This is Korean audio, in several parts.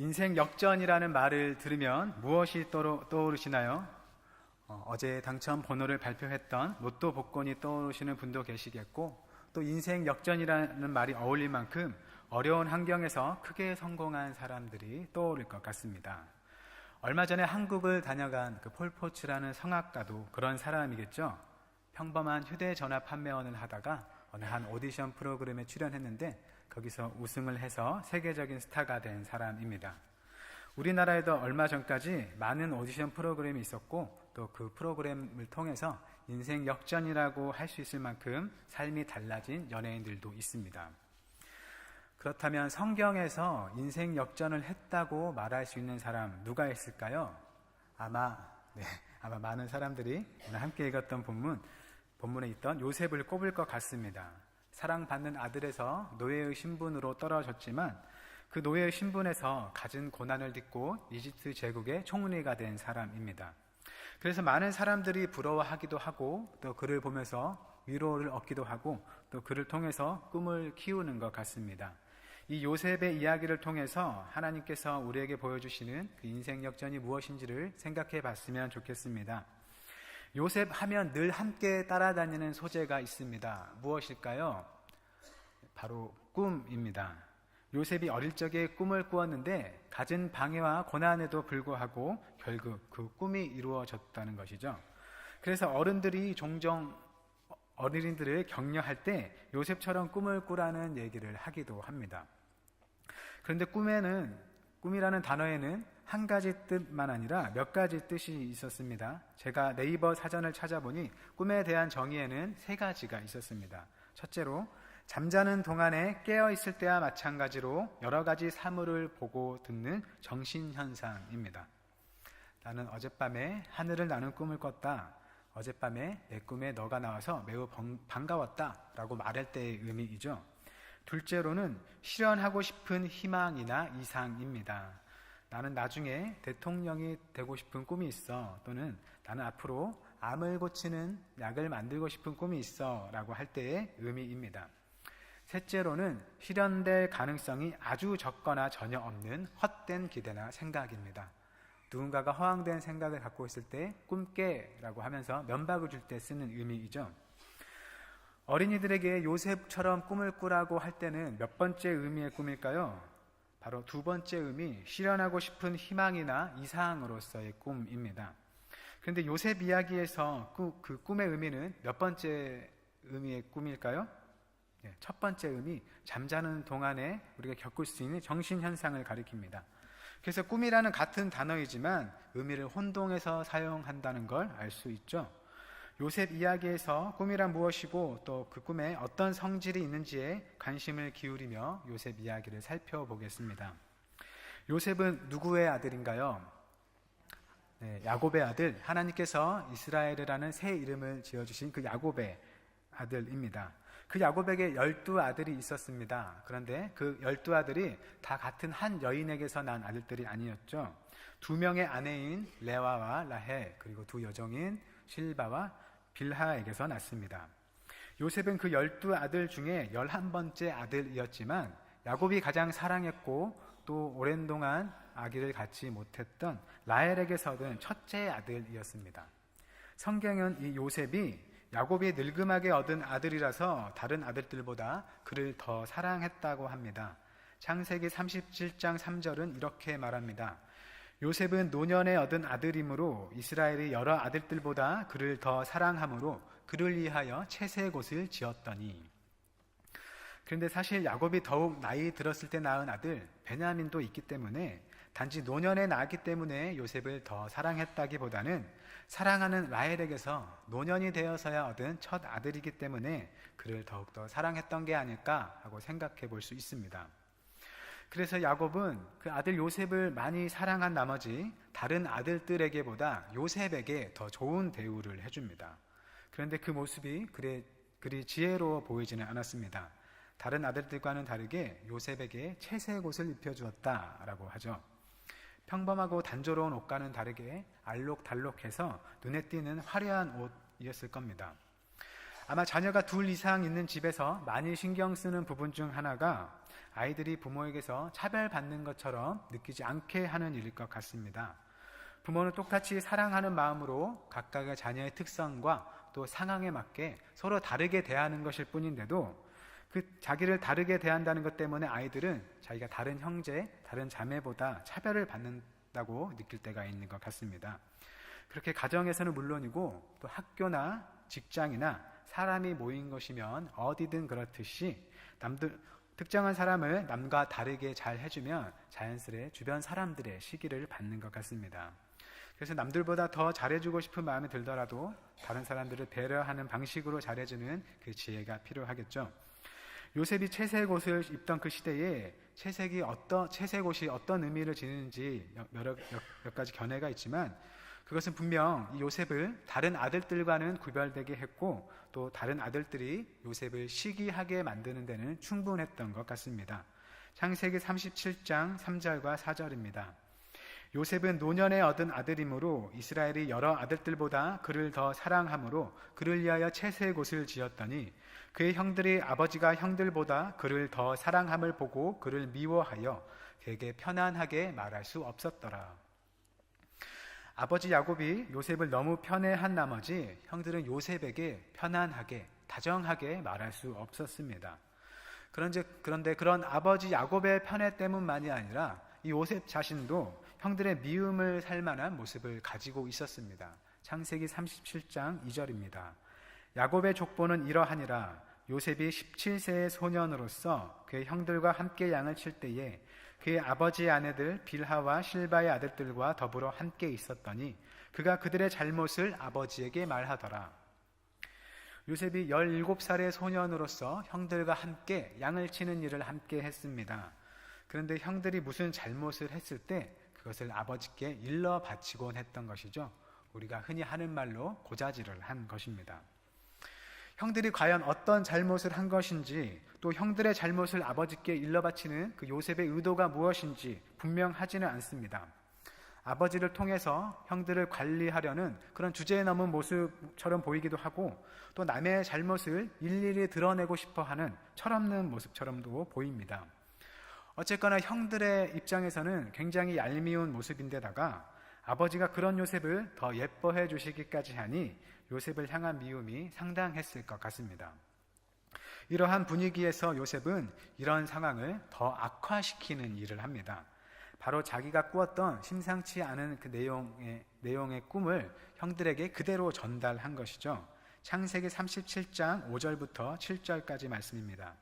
인생 역전이라는 말을 들으면 무엇이 떠오르시나요? 어제 당첨 번호를 발표했던 로또 복권이 떠오르시는 분도 계시겠고, 또 인생 역전이라는 말이 어울릴 만큼 어려운 환경에서 크게 성공한 사람들이 떠오를 것 같습니다. 얼마 전에 한국을 다녀간 그 폴포츠라는 성악가도 그런 사람이겠죠. 평범한 휴대전화 판매원을 하다가 어느 한 오디션 프로그램에 출연했는데 거기서 우승을 해서 세계적인 스타가 된 사람입니다. 우리나라에도 얼마 전까지 많은 오디션 프로그램이 있었고, 또 그 프로그램을 통해서 인생 역전이라고 할 수 있을 만큼 삶이 달라진 연예인들도 있습니다. 그렇다면 성경에서 인생 역전을 했다고 말할 수 있는 사람 누가 있을까요? 아마 많은 사람들이 오늘 함께 읽었던 본문에 있던 요셉을 꼽을 것 같습니다. 사랑받는 아들에서 노예의 신분으로 떨어졌지만 그 노예의 신분에서 가진 고난을 딛고 이집트 제국의 총리가 된 사람입니다. 그래서 많은 사람들이 부러워하기도 하고, 또 그를 보면서 위로를 얻기도 하고, 또 그를 통해서 꿈을 키우는 것 같습니다. 이 요셉의 이야기를 통해서 하나님께서 우리에게 보여주시는 그 인생 역전이 무엇인지를 생각해 봤으면 좋겠습니다. 요셉 하면 늘 함께 따라다니는 소재가 있습니다. 무엇일까요? 바로 꿈입니다. 요셉이 어릴 적에 꿈을 꾸었는데 갖은 방해와 고난에도 불구하고 결국 그 꿈이 이루어졌다는 것이죠. 그래서 어른들이 종종 어린이들을 격려할 때 요셉처럼 꿈을 꾸라는 얘기를 하기도 합니다. 그런데 꿈이라는 단어에는 한 가지 뜻만 아니라 몇 가지 뜻이 있었습니다. 제가 네이버 사전을 찾아보니 꿈에 대한 정의에는 세 가지가 있었습니다. 첫째로, 잠자는 동안에 깨어있을 때와 마찬가지로 여러 가지 사물을 보고 듣는 정신현상입니다. 나는 어젯밤에 하늘을 나는 꿈을 꿨다. 어젯밤에 내 꿈에 너가 나와서 매우 반가웠다 라고 말할 때의 의미이죠. 둘째로는 실현하고 싶은 희망이나 이상입니다. 나는 나중에 대통령이 되고 싶은 꿈이 있어, 또는 나는 앞으로 암을 고치는 약을 만들고 싶은 꿈이 있어 라고 할 때의 의미입니다. 셋째로는 실현될 가능성이 아주 적거나 전혀 없는 헛된 기대나 생각입니다. 누군가가 허황된 생각을 갖고 있을 때 꿈깨 라고 하면서 면박을 줄 때 쓰는 의미이죠. 어린이들에게 요셉처럼 꿈을 꾸라고 할 때는 몇 번째 의미의 꿈일까요? 바로 두 번째 의미, 실현하고 싶은 희망이나 이상으로서의 꿈입니다. 그런데 요셉 이야기에서 그 꿈의 의미는 몇 번째 의미의 꿈일까요? 첫 번째 의미, 잠자는 동안에 우리가 겪을 수 있는 정신현상을 가리킵니다. 그래서 꿈이라는 같은 단어이지만 의미를 혼동해서 사용한다는 걸 알 수 있죠. 요셉 이야기에서 꿈이란 무엇이고 또 그 꿈에 어떤 성질이 있는지에 관심을 기울이며 요셉 이야기를 살펴보겠습니다. 요셉은 누구의 아들인가요? 야곱의 아들, 하나님께서 이스라엘이라는 새 이름을 지어주신 그 야곱의 아들입니다. 그 야곱에게 12아들이 있었습니다. 그런데 그 12아들이 다 같은 한 여인에게서 난 아들들이 아니었죠. 2명의 아내인 레아와 라헬, 그리고 2 여종인 실바와 빌하에게서 났습니다. 요셉은 그 12아들 중에 11번째 아들이었지만 야곱이 가장 사랑했고 또 오랜 동안 아기를 갖지 못했던 라헬에게서 얻은 첫째 아들이었습니다. 성경은 이 요셉이 야곱이 늙음하게 얻은 아들이라서 다른 아들들보다 그를 더 사랑했다고 합니다. 창세기 37장 3절은 이렇게 말합니다. 요셉은 노년에 얻은 아들이므로 이스라엘의 여러 아들들보다 그를 더 사랑함으로 그를 위하여 채색옷을 지었더니. 그런데 사실 야곱이 더욱 나이 들었을 때 낳은 아들 베냐민도 있기 때문에 단지 노년에 낳았기 때문에 요셉을 더 사랑했다기보다는 사랑하는 라헬에게서 노년이 되어서야 얻은 첫 아들이기 때문에 그를 더욱더 사랑했던 게 아닐까 하고 생각해 볼 수 있습니다. 그래서 야곱은 그 아들 요셉을 많이 사랑한 나머지 다른 아들들에게보다 요셉에게 더 좋은 대우를 해줍니다. 그런데 그 모습이 그리 지혜로워 보이지는 않았습니다. 다른 아들들과는 다르게 요셉에게 채색 옷을 입혀주었다라고 하죠. 평범하고 단조로운 옷과는 다르게 알록달록해서 눈에 띄는 화려한 옷이었을 겁니다. 아마 자녀가 둘 이상 있는 집에서 많이 신경 쓰는 부분 중 하나가 아이들이 부모에게서 차별받는 것처럼 느끼지 않게 하는 일일 것 같습니다. 부모는 똑같이 사랑하는 마음으로 각각의 자녀의 특성과 또 상황에 맞게 서로 다르게 대하는 것일 뿐인데도 그 자기를 다르게 대한다는 것 때문에 아이들은 자기가 다른 형제, 다른 자매보다 차별을 받는다고 느낄 때가 있는 것 같습니다. 그렇게 가정에서는 물론이고 또 학교나 직장이나 사람이 모인 것이면 어디든 그렇듯이 특정한 사람을 남과 다르게 잘 해주면 자연스레 주변 사람들의 시기를 받는 것 같습니다. 그래서 남들보다 더 잘해주고 싶은 마음이 들더라도 다른 사람들을 배려하는 방식으로 잘해주는 그 지혜가 필요하겠죠. 요셉이 채색 옷을 입던 그 시대에 채색 옷이 어떤 의미를 지니는지 몇 가지 견해가 있지만 그것은 분명 이 요셉을 다른 아들들과는 구별되게 했고 또 다른 아들들이 요셉을 시기하게 만드는 데는 충분했던 것 같습니다. 창세기 37장 3절과 4절입니다. 요셉은 노년에 얻은 아들이므로 이스라엘이 여러 아들들보다 그를 더 사랑하므로 그를 위하여 채색 옷을 지었더니 그의 형들이 아버지가 형들보다 그를 더 사랑함을 보고 그를 미워하여 그에게 편안하게 말할 수 없었더라. 아버지 야곱이 요셉을 너무 편애한 나머지 형들은 요셉에게 편안하게 다정하게 말할 수 없었습니다. 그런데 그런 아버지 야곱의 편애 때문만이 아니라 이 요셉 자신도 형들의 미움을 살 만한 모습을 가지고 있었습니다. 창세기 37장 2절입니다. 야곱의 족보는 이러하니라. 요셉이 17세의 소년으로서 그의 형들과 함께 양을 칠 때에 그의 아버지의 아내들 빌하와 실바의 아들들과 더불어 함께 있었더니 그가 그들의 잘못을 아버지에게 말하더라. 요셉이 17살의 소년으로서 형들과 함께 양을 치는 일을 함께 했습니다. 그런데 형들이 무슨 잘못을 했을 때 그것을 아버지께 일러 바치곤 했던 것이죠. 우리가 흔히 하는 말로 고자질을 한 것입니다. 형들이 과연 어떤 잘못을 한 것인지 또 형들의 잘못을 아버지께 일러 바치는 그 요셉의 의도가 무엇인지 분명하지는 않습니다. 아버지를 통해서 형들을 관리하려는 그런 주제에 넘은 모습처럼 보이기도 하고 또 남의 잘못을 일일이 드러내고 싶어하는 철없는 모습처럼도 보입니다. 어쨌거나 형들의 입장에서는 굉장히 얄미운 모습인데다가 아버지가 그런 요셉을 더 예뻐해 주시기까지 하니 요셉을 향한 미움이 상당했을 것 같습니다. 이러한 분위기에서 요셉은 이런 상황을 더 악화시키는 일을 합니다. 바로 자기가 꾸었던 심상치 않은 그 내용의 꿈을 형들에게 그대로 전달한 것이죠. 창세기 37장 5절부터 7절까지 말씀입니다.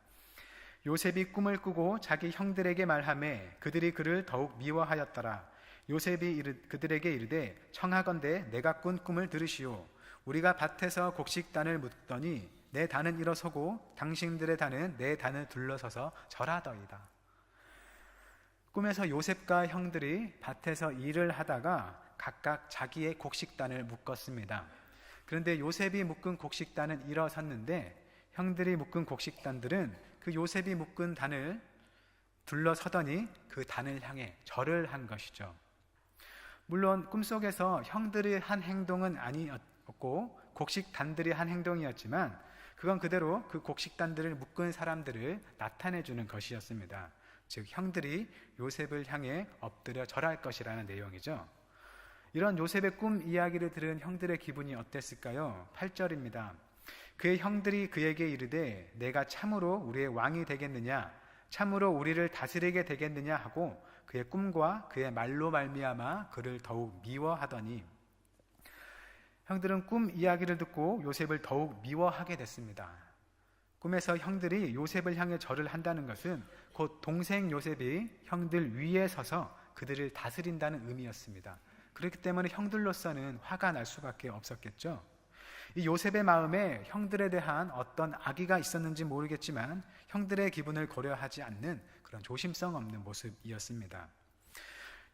요셉이 꿈을 꾸고 자기 형들에게 말하매 그들이 그를 더욱 미워하였더라. 요셉이 그들에게 이르되 청하건대 내가 꾼 꿈을 들으시오. 우리가 밭에서 곡식단을 묻더니 내 단은 일어서고 당신들의 단은 내 단을 둘러서서 절하더이다. 꿈에서 요셉과 형들이 밭에서 일을 하다가 각각 자기의 곡식단을 묶었습니다. 그런데 요셉이 묶은 곡식단은 일어섰는데 형들이 묶은 곡식단들은 그 요셉이 묶은 단을 둘러서더니 그 단을 향해 절을 한 것이죠. 물론 꿈속에서 형들이 한 행동은 아니었고 곡식단들이 한 행동이었지만 그건 그대로 그 곡식단들을 묶은 사람들을 나타내주는 것이었습니다. 즉 형들이 요셉을 향해 엎드려 절할 것이라는 내용이죠. 이런 요셉의 꿈 이야기를 들은 형들의 기분이 어땠을까요? 8절입니다. 그의 형들이 그에게 이르되 내가 참으로 우리의 왕이 되겠느냐 참으로 우리를 다스리게 되겠느냐 하고 그의 꿈과 그의 말로 말미암아 그를 더욱 미워하더니 형들은 꿈 이야기를 듣고 요셉을 더욱 미워하게 됐습니다. 꿈에서 형들이 요셉을 향해 절을 한다는 것은 곧 동생 요셉이 형들 위에 서서 그들을 다스린다는 의미였습니다. 그렇기 때문에 형들로서는 화가 날 수밖에 없었겠죠. 이 요셉의 마음에 형들에 대한 어떤 악의가 있었는지 모르겠지만 형들의 기분을 고려하지 않는 그런 조심성 없는 모습이었습니다.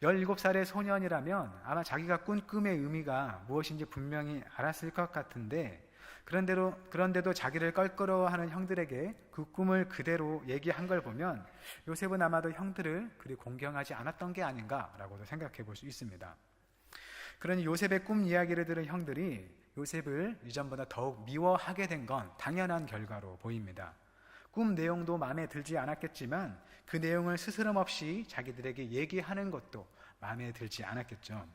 17살의 소년이라면 아마 자기가 꾼 꿈의 의미가 무엇인지 분명히 알았을 것 같은데 그런데도 자기를 껄끄러워하는 형들에게 그 꿈을 그대로 얘기한 걸 보면 요셉은 아마도 형들을 그리 공경하지 않았던 게 아닌가라고도 생각해 볼 수 있습니다. 그러니 요셉의 꿈 이야기를 들은 형들이 요셉을 이전보다 더욱 미워하게 된 건 당연한 결과로 보입니다. 꿈 내용도 마음에 들지 않았겠지만 그 내용을 스스럼 없이 자기들에게 얘기하는 것도 마음에 들지 않았겠죠.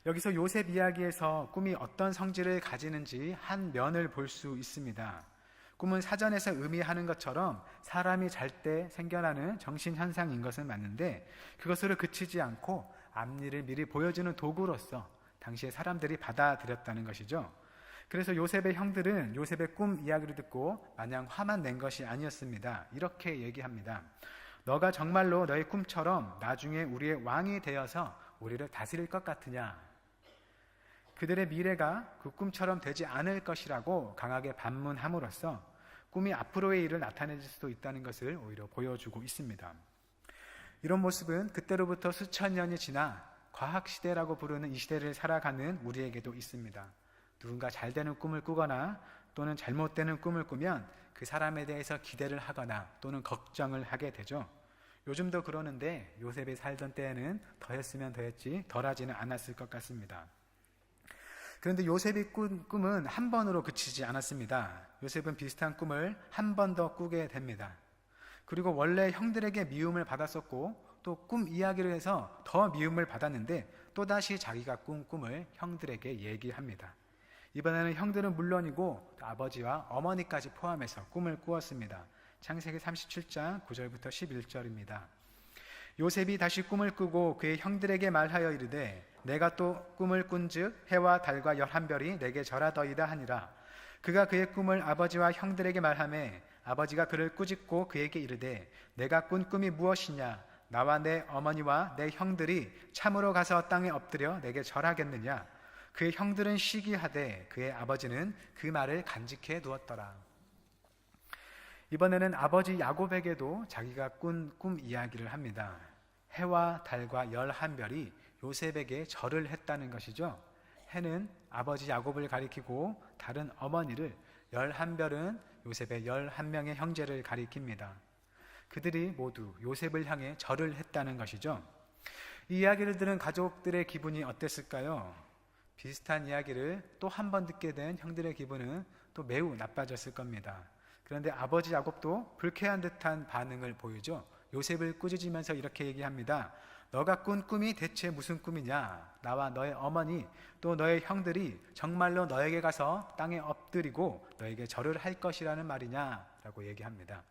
여기서 요셉 이야기에서 꿈이 어떤 성질을 가지는지 한 면을 볼 수 있습니다. 꿈은 사전에서 의미하는 것처럼 사람이 잘 때 생겨나는 정신현상인 것은 맞는데 그것으로 그치지 않고 앞일을 미리 보여주는 도구로서 당시에 사람들이 받아들였다는 것이죠. 그래서 요셉의 형들은 요셉의 꿈 이야기를 듣고 마냥 화만 낸 것이 아니었습니다. 이렇게 얘기합니다. 너가 정말로 너의 꿈처럼 나중에 우리의 왕이 되어서 우리를 다스릴 것 같으냐? 그들의 미래가 그 꿈처럼 되지 않을 것이라고 강하게 반문함으로써 꿈이 앞으로의 일을 나타낼 수도 있다는 것을 오히려 보여주고 있습니다. 이런 모습은 그때로부터 수천 년이 지나 과학시대라고 부르는 이 시대를 살아가는 우리에게도 있습니다. 누군가 잘 되는 꿈을 꾸거나 또는 잘못되는 꿈을 꾸면 그 사람에 대해서 기대를 하거나 또는 걱정을 하게 되죠. 요즘도 그러는데 요셉이 살던 때에는 더했으면 더했지 덜하지는 않았을 것 같습니다. 그런데 요셉이 꾼 꿈은 한 번으로 그치지 않았습니다. 요셉은 비슷한 꿈을 한 번 더 꾸게 됩니다. 그리고 원래 형들에게 미움을 받았었고 또 꿈 이야기를 해서 더 미움을 받았는데 또다시 자기가 꾼 꿈을 형들에게 얘기합니다. 이번에는 형들은 물론이고 아버지와 어머니까지 포함해서 꿈을 꾸었습니다. 창세기 37장 9절부터 11절입니다. 요셉이 다시 꿈을 꾸고 그의 형들에게 말하여 이르되 내가 또 꿈을 꾼즉 해와 달과 11별이 내게 절하더이다 하니라. 그가 그의 꿈을 아버지와 형들에게 말하매 아버지가 그를 꾸짖고 그에게 이르되 내가 꾼 꿈이 무엇이냐? 나와 내 어머니와 내 형들이 참으로 가서 땅에 엎드려 내게 절하겠느냐? 그의 형들은 시기하되 그의 아버지는 그 말을 간직해 두었더라. 이번에는 아버지 야곱에게도 자기가 꾼 꿈 이야기를 합니다. 해와 달과 11별이 요셉에게 절을 했다는 것이죠. 해는 아버지 야곱을 가리키고 달은 어머니를, 11별은 요셉의 11명의 형제를 가리킵니다. 그들이 모두 요셉을 향해 절을 했다는 것이죠. 이 이야기를 들은 가족들의 기분이 어땠을까요? 비슷한 이야기를 또 한 번 듣게 된 형들의 기분은 또 매우 나빠졌을 겁니다. 그런데 아버지 야곱도 불쾌한 듯한 반응을 보이죠. 요셉을 꾸짖으면서 이렇게 얘기합니다. 너가 꾼 꿈이 대체 무슨 꿈이냐? 나와 너의 어머니 또 너의 형들이 정말로 너에게 가서 땅에 엎드리고 너에게 절을 할 것이라는 말이냐? 라고 얘기합니다.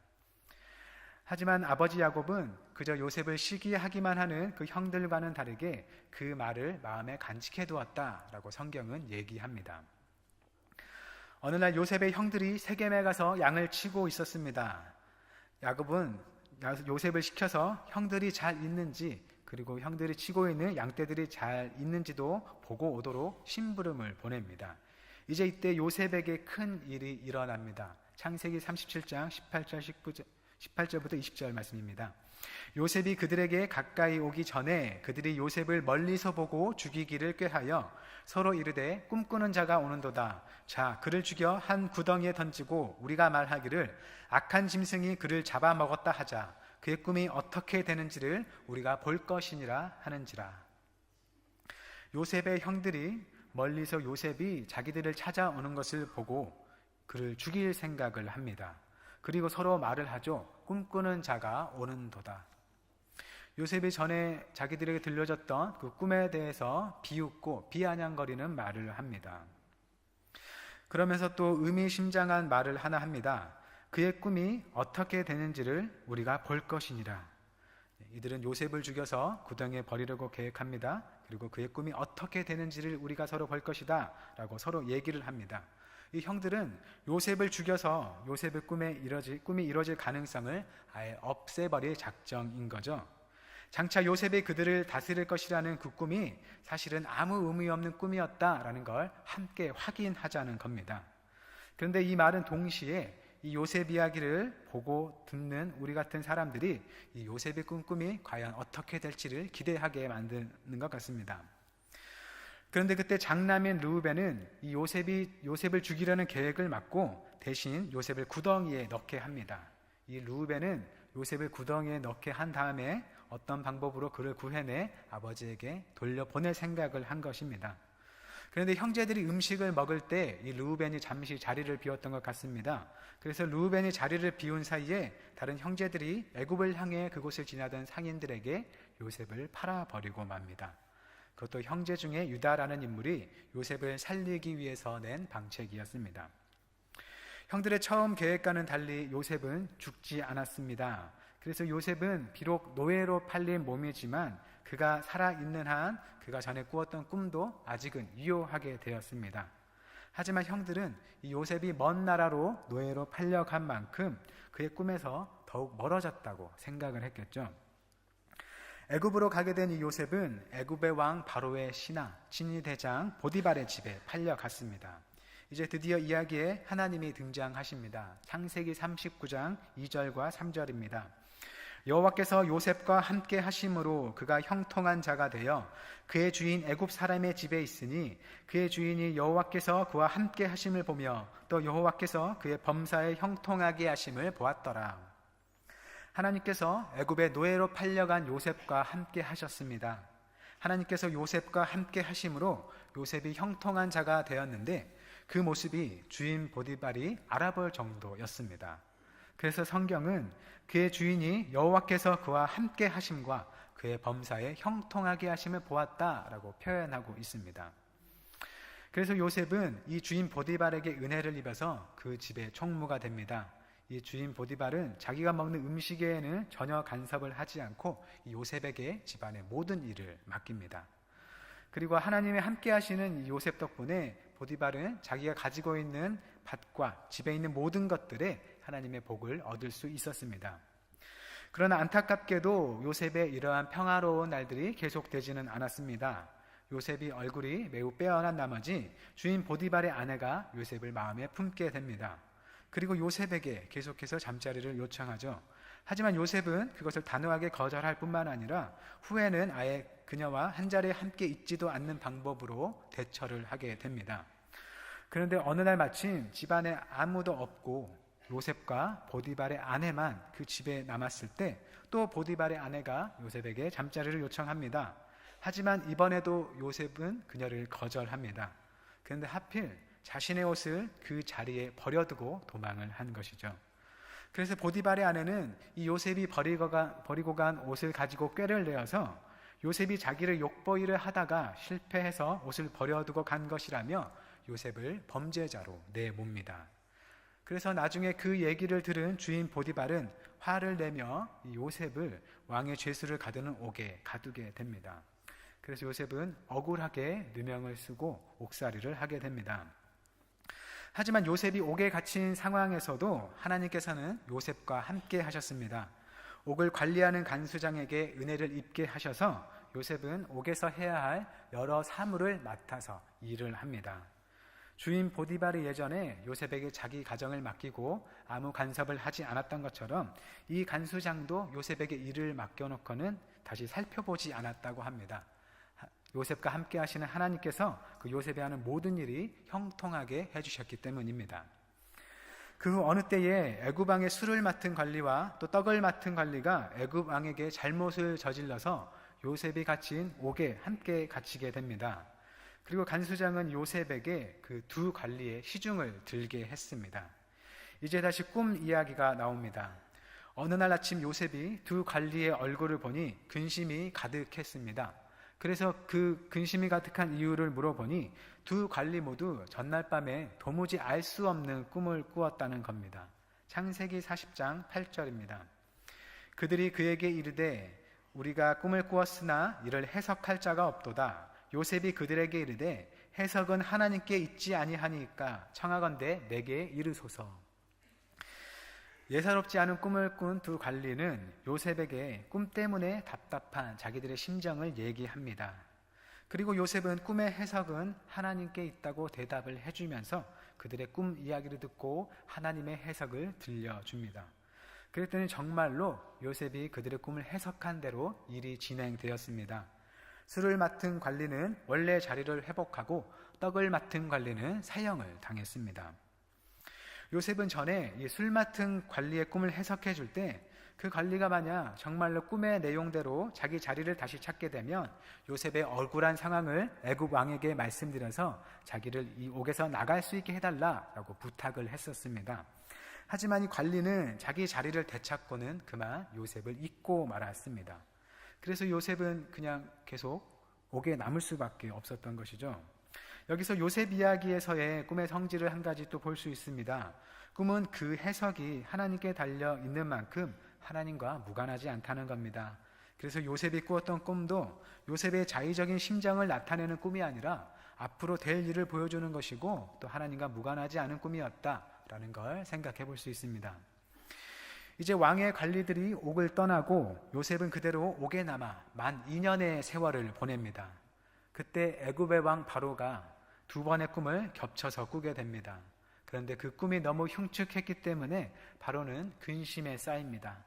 하지만 아버지 야곱은 그저 요셉을 시기하기만 하는 그 형들과는 다르게 그 말을 마음에 간직해 두었다라고 성경은 얘기합니다. 어느 날 요셉의 형들이 세겜에 가서 양을 치고 있었습니다. 야곱은 요셉을 시켜서 형들이 잘 있는지 그리고 형들이 치고 있는 양떼들이 잘 있는지도 보고 오도록 심부름을 보냅니다. 이제 이때 요셉에게 큰 일이 일어납니다. 창세기 37장 18절부터 20절 말씀입니다. 요셉이 그들에게 가까이 오기 전에 그들이 요셉을 멀리서 보고 죽이기를 꾀하여 서로 이르되 꿈꾸는 자가 오는도다. 자, 그를 죽여 한 구덩이에 던지고 우리가 말하기를 악한 짐승이 그를 잡아먹었다 하자. 그의 꿈이 어떻게 되는지를 우리가 볼 것이니라 하는지라. 요셉의 형들이 멀리서 요셉이 자기들을 찾아오는 것을 보고 그를 죽일 생각을 합니다. 그리고 서로 말을 하죠. 꿈꾸는 자가 오는도다. 요셉이 전에 자기들에게 들려줬던 그 꿈에 대해서 비웃고 비아냥거리는 말을 합니다. 그러면서 또 의미심장한 말을 하나 합니다. 그의 꿈이 어떻게 되는지를 우리가 볼 것이니라. 이들은 요셉을 죽여서 구덩이에 버리려고 계획합니다. 그리고 그의 꿈이 어떻게 되는지를 우리가 서로 볼 것이다 라고 서로 얘기를 합니다. 이 형들은 요셉을 죽여서 요셉의 꿈이 이루어질 가능성을 아예 없애버릴 작정인 거죠. 장차 요셉이 그들을 다스릴 것이라는 그 꿈이 사실은 아무 의미 없는 꿈이었다라는 걸 함께 확인하자는 겁니다. 그런데 이 말은 동시에 이 요셉 이야기를 보고 듣는 우리 같은 사람들이 이 요셉의 꿈이 과연 어떻게 될지를 기대하게 만드는 것 같습니다. 그런데 그때 장남인 르우벤은 이 요셉을 죽이려는 계획을 막고 대신 요셉을 구덩이에 넣게 합니다. 이 르우벤은 요셉을 구덩이에 넣게 한 다음에 어떤 방법으로 그를 구해내 아버지에게 돌려보낼 생각을 한 것입니다. 그런데 형제들이 음식을 먹을 때 이 르우벤이 잠시 자리를 비웠던 것 같습니다. 그래서 르우벤이 자리를 비운 사이에 다른 형제들이 애굽을 향해 그곳을 지나던 상인들에게 요셉을 팔아버리고 맙니다. 그것도 형제 중에 유다라는 인물이 요셉을 살리기 위해서 낸 방책이었습니다. 형들의 처음 계획과는 달리 요셉은 죽지 않았습니다. 그래서 요셉은 비록 노예로 팔린 몸이지만 그가 살아있는 한 그가 전에 꾸었던 꿈도 아직은 유효하게 되었습니다. 하지만 형들은 이 요셉이 먼 나라로 노예로 팔려간 만큼 그의 꿈에서 더욱 멀어졌다고 생각을 했겠죠. 애굽으로 가게 된 이 요셉은 애굽의 왕 바로의 신하 진위 대장 보디발의 집에 팔려갔습니다. 이제 드디어 이야기에 하나님이 등장하십니다. 창세기 39장 2절과 3절입니다. 여호와께서 요셉과 함께 하심으로 그가 형통한 자가 되어 그의 주인 애굽 사람의 집에 있으니 그의 주인이 여호와께서 그와 함께 하심을 보며 또 여호와께서 그의 범사에 형통하게 하심을 보았더라. 하나님께서 애굽의 노예로 팔려간 요셉과 함께 하셨습니다. 하나님께서 요셉과 함께 하심으로 요셉이 형통한 자가 되었는데 그 모습이 주인 보디발이 알아볼 정도였습니다. 그래서 성경은 그의 주인이 여호와께서 그와 함께 하심과 그의 범사에 형통하게 하심을 보았다라고 표현하고 있습니다. 그래서 요셉은 이 주인 보디발에게 은혜를 입어서 그 집의 총무가 됩니다. 이 주인 보디발은 자기가 먹는 음식에는 전혀 간섭을 하지 않고 이 요셉에게 집안의 모든 일을 맡깁니다. 그리고 하나님이 함께 하시는 이 요셉 덕분에 보디발은 자기가 가지고 있는 밭과 집에 있는 모든 것들에 하나님의 복을 얻을 수 있었습니다. 그러나 안타깝게도 요셉의 이러한 평화로운 날들이 계속되지는 않았습니다. 요셉이 얼굴이 매우 빼어난 나머지 주인 보디발의 아내가 요셉을 마음에 품게 됩니다. 그리고 요셉에게 계속해서 잠자리를 요청하죠. 하지만 요셉은 그것을 단호하게 거절할 뿐만 아니라 후에는 아예 그녀와 한 자리에 함께 있지도 않는 방법으로 대처를 하게 됩니다. 그런데 어느 날 마침 집안에 아무도 없고 요셉과 보디발의 아내만 그 집에 남았을 때 또 보디발의 아내가 요셉에게 잠자리를 요청합니다. 하지만 이번에도 요셉은 그녀를 거절합니다. 그런데 하필 자신의 옷을 그 자리에 버려두고 도망을 한 것이죠. 그래서 보디발의 아내는 이 요셉이 버리고 간 옷을 가지고 꾀를 내어서 요셉이 자기를 욕보이를 하다가 실패해서 옷을 버려두고 간 것이라며 요셉을 범죄자로 내몹니다. 그래서 나중에 그 얘기를 들은 주인 보디발은 화를 내며 이 요셉을 왕의 죄수를 가두는 옥에 가두게 됩니다. 그래서 요셉은 억울하게 누명을 쓰고 옥살이를 하게 됩니다. 하지만 요셉이 옥에 갇힌 상황에서도 하나님께서는 요셉과 함께 하셨습니다. 옥을 관리하는 간수장에게 은혜를 입게 하셔서 요셉은 옥에서 해야 할 여러 사물을 맡아서 일을 합니다. 주인 보디발이 예전에 요셉에게 자기 가정을 맡기고 아무 간섭을 하지 않았던 것처럼 이 간수장도 요셉에게 일을 맡겨놓고는 다시 살펴보지 않았다고 합니다. 요셉과 함께 하시는 하나님께서 그 요셉이 하는 모든 일이 형통하게 해주셨기 때문입니다. 그 후 어느 때에 애굽 왕의 술을 맡은 관리와 또 떡을 맡은 관리가 애굽 왕에게 잘못을 저질러서 요셉이 갇힌 옥에 함께 갇히게 됩니다. 그리고 간수장은 요셉에게 그 두 관리의 시중을 들게 했습니다. 이제 다시 꿈 이야기가 나옵니다. 어느 날 아침 요셉이 두 관리의 얼굴을 보니 근심이 가득했습니다. 그래서 그 근심이 가득한 이유를 물어보니 두 관리 모두 전날 밤에 도무지 알 수 없는 꿈을 꾸었다는 겁니다. 창세기 40장 8절입니다. 그들이 그에게 이르되 우리가 꿈을 꾸었으나 이를 해석할 자가 없도다. 요셉이 그들에게 이르되 해석은 하나님께 있지 아니하니까 청하건대 내게 이르소서. 예사롭지 않은 꿈을 꾼 두 관리는 요셉에게 꿈 때문에 답답한 자기들의 심정을 얘기합니다. 그리고 요셉은 꿈의 해석은 하나님께 있다고 대답을 해주면서 그들의 꿈 이야기를 듣고 하나님의 해석을 들려줍니다. 그랬더니 정말로 요셉이 그들의 꿈을 해석한 대로 일이 진행되었습니다. 술을 맡은 관리는 원래 자리를 회복하고 떡을 맡은 관리는 사형을 당했습니다. 요셉은 전에 이 술 맡은 관리의 꿈을 해석해 줄 때 그 관리가 만약 정말로 꿈의 내용대로 자기 자리를 다시 찾게 되면 요셉의 억울한 상황을 애굽 왕에게 말씀드려서 자기를 이 옥에서 나갈 수 있게 해달라라고 부탁을 했었습니다. 하지만 이 관리는 자기 자리를 되찾고는 그만 요셉을 잊고 말았습니다. 그래서 요셉은 그냥 계속 옥에 남을 수밖에 없었던 것이죠. 여기서 요셉 이야기에서의 꿈의 성질을 한 가지 또 볼 수 있습니다. 꿈은 그 해석이 하나님께 달려 있는 만큼 하나님과 무관하지 않다는 겁니다. 그래서 요셉이 꾸었던 꿈도 요셉의 자의적인 심정을 나타내는 꿈이 아니라 앞으로 될 일을 보여주는 것이고 또 하나님과 무관하지 않은 꿈이었다라는 걸 생각해 볼 수 있습니다. 이제 왕의 관리들이 옥을 떠나고 요셉은 그대로 옥에 남아 만 2년의 세월을 보냅니다. 그때 애굽의 왕 바로가 두 번의 꿈을 겹쳐서 꾸게 됩니다. 그런데 그 꿈이 너무 흉측했기 때문에 바로는 근심에 쌓입니다.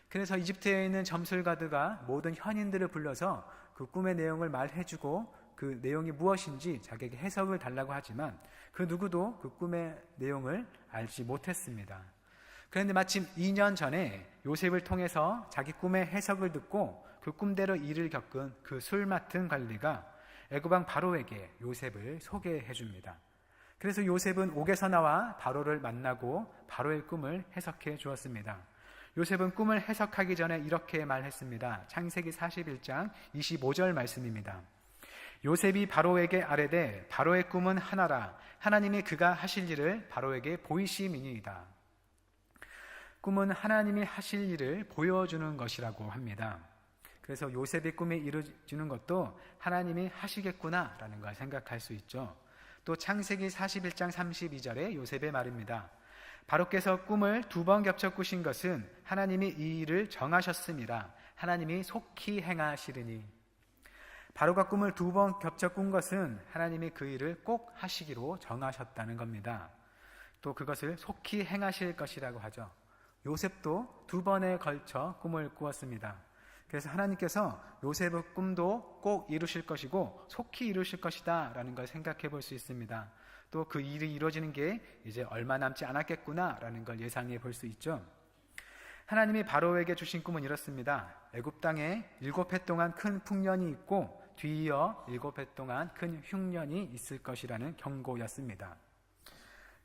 그래서 이집트에 있는 점술가드가 모든 현인들을 불러서 그 꿈의 내용을 말해주고 그 내용이 무엇인지 자기에게 해석을 달라고 하지만 그 누구도 그 꿈의 내용을 알지 못했습니다. 그런데 마침 2년 전에 요셉을 통해서 자기 꿈의 해석을 듣고 그 꿈대로 일을 겪은 그 술 맡은 관리가 애굽왕 바로에게 요셉을 소개해 줍니다. 그래서 요셉은 옥에서 나와 바로를 만나고 바로의 꿈을 해석해 주었습니다. 요셉은 꿈을 해석하기 전에 이렇게 말했습니다. 창세기 41장 25절 말씀입니다. 요셉이 바로에게 아뢰되 바로의 꿈은 하나라. 하나님이 그가 하실 일을 바로에게 보이심이니이다. 꿈은 하나님이 하실 일을 보여주는 것이라고 합니다. 그래서 요셉의 꿈이 이루어지는 것도 하나님이 하시겠구나라는 걸 생각할 수 있죠. 또 창세기 41장 32절에 요셉의 말입니다. 바로께서 꿈을 2번 겹쳐 꾸신 것은 하나님이 이 일을 정하셨음이라. 하나님이 속히 행하시리니. 바로가 꿈을 2번 겹쳐 꾼 것은 하나님이 그 일을 꼭 하시기로 정하셨다는 겁니다. 또 그것을 속히 행하실 것이라고 하죠. 요셉도 2번에 걸쳐 꿈을 꾸었습니다. 그래서 하나님께서 요셉의 꿈도 꼭 이루실 것이고 속히 이루실 것이다 라는 걸 생각해 볼 수 있습니다. 또 그 일이 이루어지는 게 이제 얼마 남지 않았겠구나 라는 걸 예상해 볼 수 있죠. 하나님이 바로에게 주신 꿈은 이렇습니다. 애굽 땅에 7해 동안 큰 풍년이 있고 뒤이어 7해 동안 큰 흉년이 있을 것이라는 경고였습니다.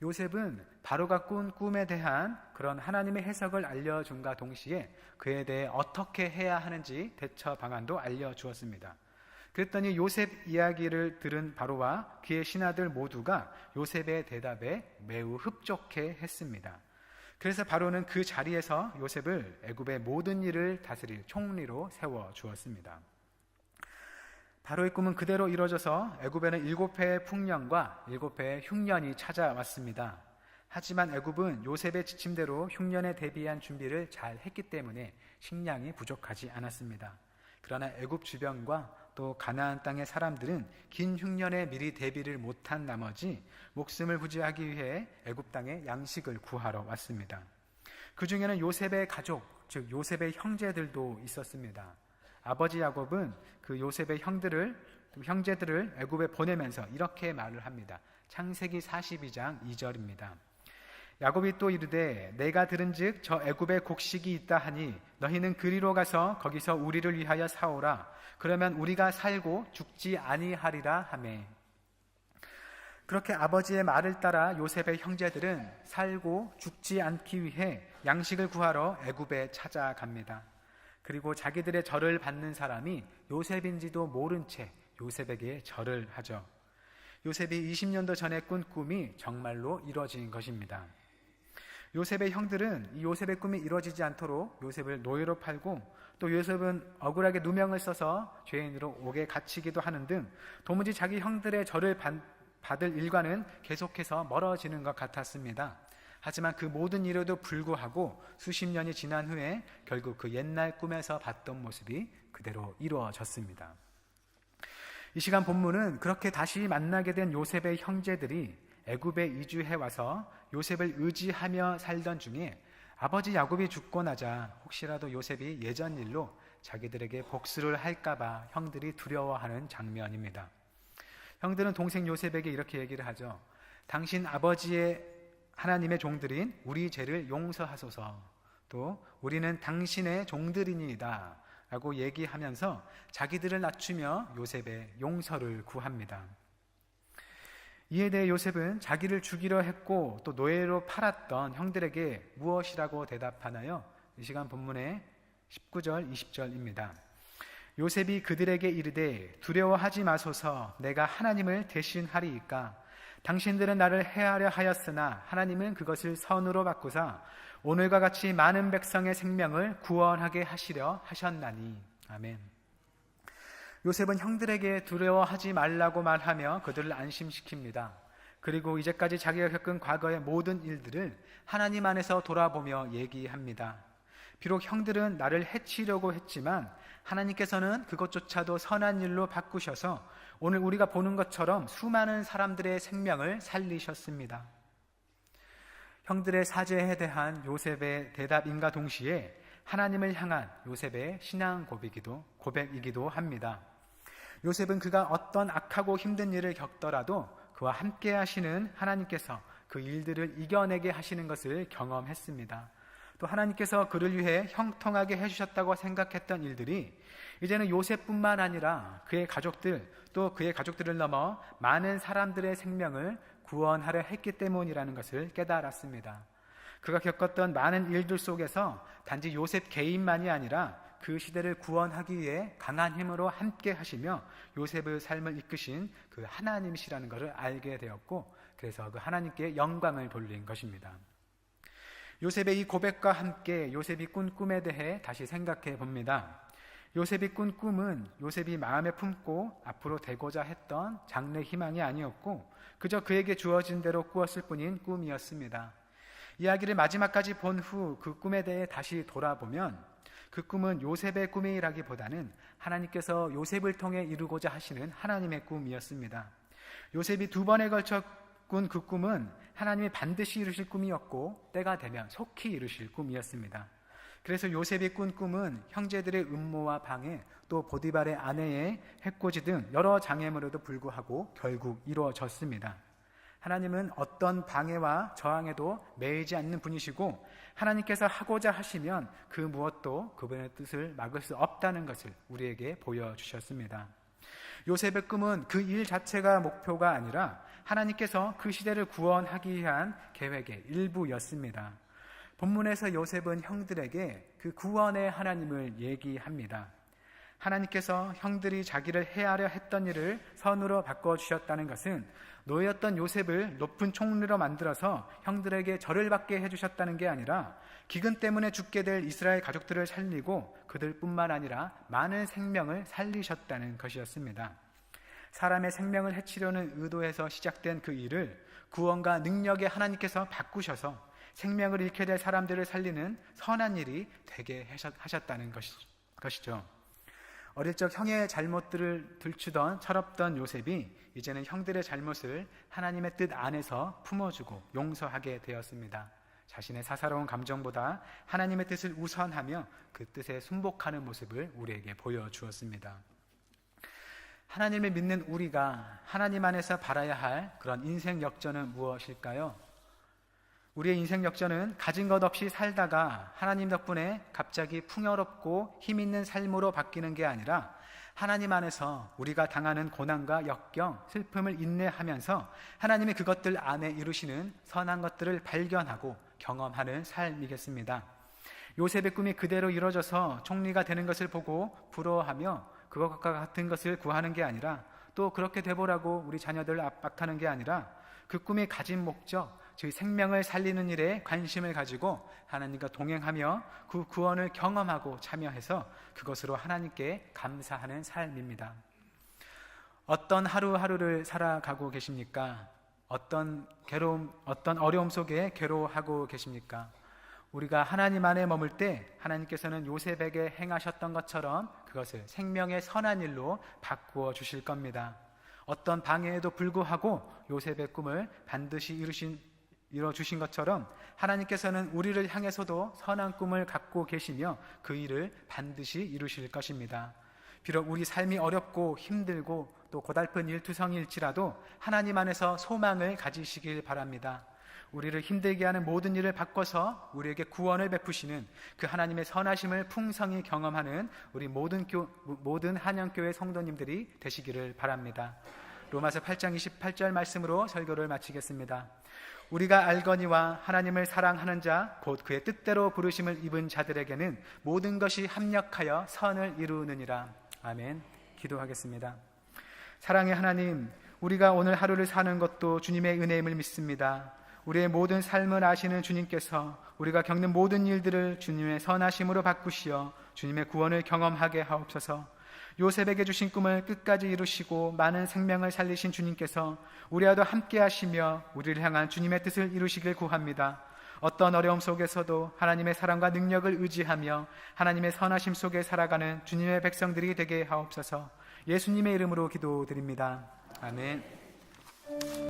요셉은 바로가 꾼 꿈에 대한 그런 하나님의 해석을 알려준과 동시에 그에 대해 어떻게 해야 하는지 대처 방안도 알려주었습니다. 그랬더니 요셉 이야기를 들은 바로와 그의 신하들 모두가 요셉의 대답에 매우 흡족해 했습니다. 그래서 바로는 그 자리에서 요셉을 애굽의 모든 일을 다스릴 총리로 세워주었습니다. 바로의 꿈은 그대로 이루어져서 애굽에는 7해의 풍년과 7해의 흉년이 찾아왔습니다. 하지만 애굽은 요셉의 지침대로 흉년에 대비한 준비를 잘 했기 때문에 식량이 부족하지 않았습니다. 그러나 애굽 주변과 또 가나안 땅의 사람들은 긴 흉년에 미리 대비를 못한 나머지 목숨을 부지하기 위해 애굽 땅에 양식을 구하러 왔습니다. 그 중에는 요셉의 가족, 즉 요셉의 형제들도 있었습니다. 아버지 야곱은 그 요셉의 형제들을 애굽에 보내면서 이렇게 말을 합니다. 창세기 42장 2절입니다. 야곱이 또 이르되 내가 들은즉 저 애굽에 곡식이 있다 하니 너희는 그리로 가서 거기서 우리를 위하여 사오라. 그러면 우리가 살고 죽지 아니하리라 하매. 그렇게 아버지의 말을 따라 요셉의 형제들은 살고 죽지 않기 위해 양식을 구하러 애굽에 찾아갑니다. 그리고 자기들의 절을 받는 사람이 요셉인지도 모른 채 요셉에게 절을 하죠. 요셉이 20년도 전에 꾼 꿈이 정말로 이루어진 것입니다. 요셉의 형들은 이 요셉의 꿈이 이루어지지 않도록 요셉을 노예로 팔고 또 요셉은 억울하게 누명을 써서 죄인으로 옥에 갇히기도 하는 등 도무지 자기 형들의 절을 받을 일과는 계속해서 멀어지는 것 같았습니다. 하지만 그 모든 일에도 불구하고 수십 년이 지난 후에 결국 그 옛날 꿈에서 봤던 모습이 그대로 이루어졌습니다. 이 시간 본문은 그렇게 다시 만나게 된 요셉의 형제들이 애굽에 이주해 와서 요셉을 의지하며 살던 중에 아버지 야곱이 죽고 나자 혹시라도 요셉이 예전 일로 자기들에게 복수를 할까봐 형들이 두려워하는 장면입니다. 형들은 동생 요셉에게 이렇게 얘기를 하죠. 당신 아버지의 하나님의 종들인 우리 죄를 용서하소서. 또 우리는 당신의 종들이니이다 라고 얘기하면서 자기들을 낮추며 요셉의 용서를 구합니다. 이에 대해 요셉은 자기를 죽이려 했고 또 노예로 팔았던 형들에게 무엇이라고 대답하나요? 이 시간 본문의 19절 20절입니다. 요셉이 그들에게 이르되 두려워하지 마소서, 내가 하나님을 대신하리이까. 당신들은 나를 해하려 하였으나 하나님은 그것을 선으로 바꾸사 오늘과 같이 많은 백성의 생명을 구원하게 하시려 하셨나니. 아멘. 요셉은 형들에게 두려워하지 말라고 말하며 그들을 안심시킵니다. 그리고 이제까지 자기가 겪은 과거의 모든 일들을 하나님 안에서 돌아보며 얘기합니다. 비록 형들은 나를 해치려고 했지만 하나님께서는 그것조차도 선한 일로 바꾸셔서 오늘 우리가 보는 것처럼 수많은 사람들의 생명을 살리셨습니다. 형들의 사죄에 대한 요셉의 대답인과 동시에 하나님을 향한 요셉의 신앙 고백이기도 합니다. 요셉은 그가 어떤 악하고 힘든 일을 겪더라도 그와 함께 하시는 하나님께서 그 일들을 이겨내게 하시는 것을 경험했습니다. 또 하나님께서 그를 위해 형통하게 해주셨다고 생각했던 일들이 이제는 요셉뿐만 아니라 그의 가족들, 또 그의 가족들을 넘어 많은 사람들의 생명을 구원하려 했기 때문이라는 것을 깨달았습니다. 그가 겪었던 많은 일들 속에서 단지 요셉 개인만이 아니라 그 시대를 구원하기 위해 강한 힘으로 함께 하시며 요셉의 삶을 이끄신 그 하나님이시라는 것을 알게 되었고, 그래서 그 하나님께 영광을 돌린 것입니다. 요셉의 이 고백과 함께 요셉이 꾼 꿈에 대해 다시 생각해 봅니다. 요셉이 꾼 꿈은 요셉이 마음에 품고 앞으로 되고자 했던 장래 희망이 아니었고 그저 그에게 주어진 대로 꾸었을 뿐인 꿈이었습니다. 이야기를 마지막까지 본 후 그 꿈에 대해 다시 돌아보면 그 꿈은 요셉의 꿈이라기보다는 하나님께서 요셉을 통해 이루고자 하시는 하나님의 꿈이었습니다. 요셉이 2번에 걸쳐 꾼 그 꿈은 하나님이 반드시 이루실 꿈이었고 때가 되면 속히 이루실 꿈이었습니다. 그래서 요셉이 꾼 꿈은 형제들의 음모와 방해, 또 보디발의 아내의 해코지 등 여러 장애물에도 불구하고 결국 이루어졌습니다. 하나님은 어떤 방해와 저항에도 매이지 않는 분이시고 하나님께서 하고자 하시면 그 무엇도 그분의 뜻을 막을 수 없다는 것을 우리에게 보여주셨습니다. 요셉의 꿈은 그 일 자체가 목표가 아니라 하나님께서 그 시대를 구원하기 위한 계획의 일부였습니다. 본문에서 요셉은 형들에게 그 구원의 하나님을 얘기합니다. 하나님께서 형들이 자기를 해하려 했던 일을 선으로 바꿔주셨다는 것은 노예였던 요셉을 높은 총리로 만들어서 형들에게 절을 받게 해주셨다는 게 아니라 기근 때문에 죽게 될 이스라엘 가족들을 살리고 그들뿐만 아니라 많은 생명을 살리셨다는 것이었습니다. 사람의 생명을 해치려는 의도에서 시작된 그 일을 구원과 능력의 하나님께서 바꾸셔서 생명을 잃게 될 사람들을 살리는 선한 일이 되게 하셨다는 것이죠. 어릴 적 형의 잘못들을 들추던 철없던 요셉이 이제는 형들의 잘못을 하나님의 뜻 안에서 품어주고 용서하게 되었습니다. 자신의 사사로운 감정보다 하나님의 뜻을 우선하며 그 뜻에 순복하는 모습을 우리에게 보여주었습니다. 하나님을 믿는 우리가 하나님 안에서 바라야 할 그런 인생 역전은 무엇일까요? 우리의 인생 역전은 가진 것 없이 살다가 하나님 덕분에 갑자기 풍요롭고 힘있는 삶으로 바뀌는 게 아니라 하나님 안에서 우리가 당하는 고난과 역경, 슬픔을 인내하면서 하나님이 그것들 안에 이루시는 선한 것들을 발견하고 경험하는 삶이겠습니다. 요셉의 꿈이 그대로 이루어져서 총리가 되는 것을 보고 부러워하며 그것과 같은 것을 구하는 게 아니라 또 그렇게 돼보라고 우리 자녀들을 압박하는 게 아니라 그 꿈이 가진 목적, 즉 생명을 살리는 일에 관심을 가지고 하나님과 동행하며 그 구원을 경험하고 참여해서 그것으로 하나님께 감사하는 삶입니다. 어떤 하루하루를 살아가고 계십니까? 어떤 괴로움, 어떤 어려움 속에 괴로워하고 계십니까? 우리가 하나님 안에 머물 때 하나님께서는 요셉에게 행하셨던 것처럼 그것을 생명의 선한 일로 바꾸어 주실 겁니다. 어떤 방해에도 불구하고 요셉의 꿈을 반드시 이뤄주신 것처럼 하나님께서는 우리를 향해서도 선한 꿈을 갖고 계시며 그 일을 반드시 이루실 것입니다. 비록 우리 삶이 어렵고 힘들고 또 고달픈 일투성일지라도 하나님 안에서 소망을 가지시길 바랍니다. 우리를 힘들게 하는 모든 일을 바꿔서 우리에게 구원을 베푸시는 그 하나님의 선하심을 풍성히 경험하는 우리 모든 한영교회 성도님들이 되시기를 바랍니다. 로마서 8장 28절 말씀으로 설교를 마치겠습니다. 우리가 알거니와 하나님을 사랑하는 자 곧 그의 뜻대로 부르심을 입은 자들에게는 모든 것이 합력하여 선을 이루느니라. 아멘. 기도하겠습니다. 사랑의 하나님, 우리가 오늘 하루를 사는 것도 주님의 은혜임을 믿습니다. 우리의 모든 삶을 아시는 주님께서 우리가 겪는 모든 일들을 주님의 선하심으로 바꾸시어 주님의 구원을 경험하게 하옵소서. 요셉에게 주신 꿈을 끝까지 이루시고 많은 생명을 살리신 주님께서 우리와도 함께 하시며 우리를 향한 주님의 뜻을 이루시길 구합니다. 어떤 어려움 속에서도 하나님의 사랑과 능력을 의지하며 하나님의 선하심 속에 살아가는 주님의 백성들이 되게 하옵소서. 예수님의 이름으로 기도드립니다. 아멘.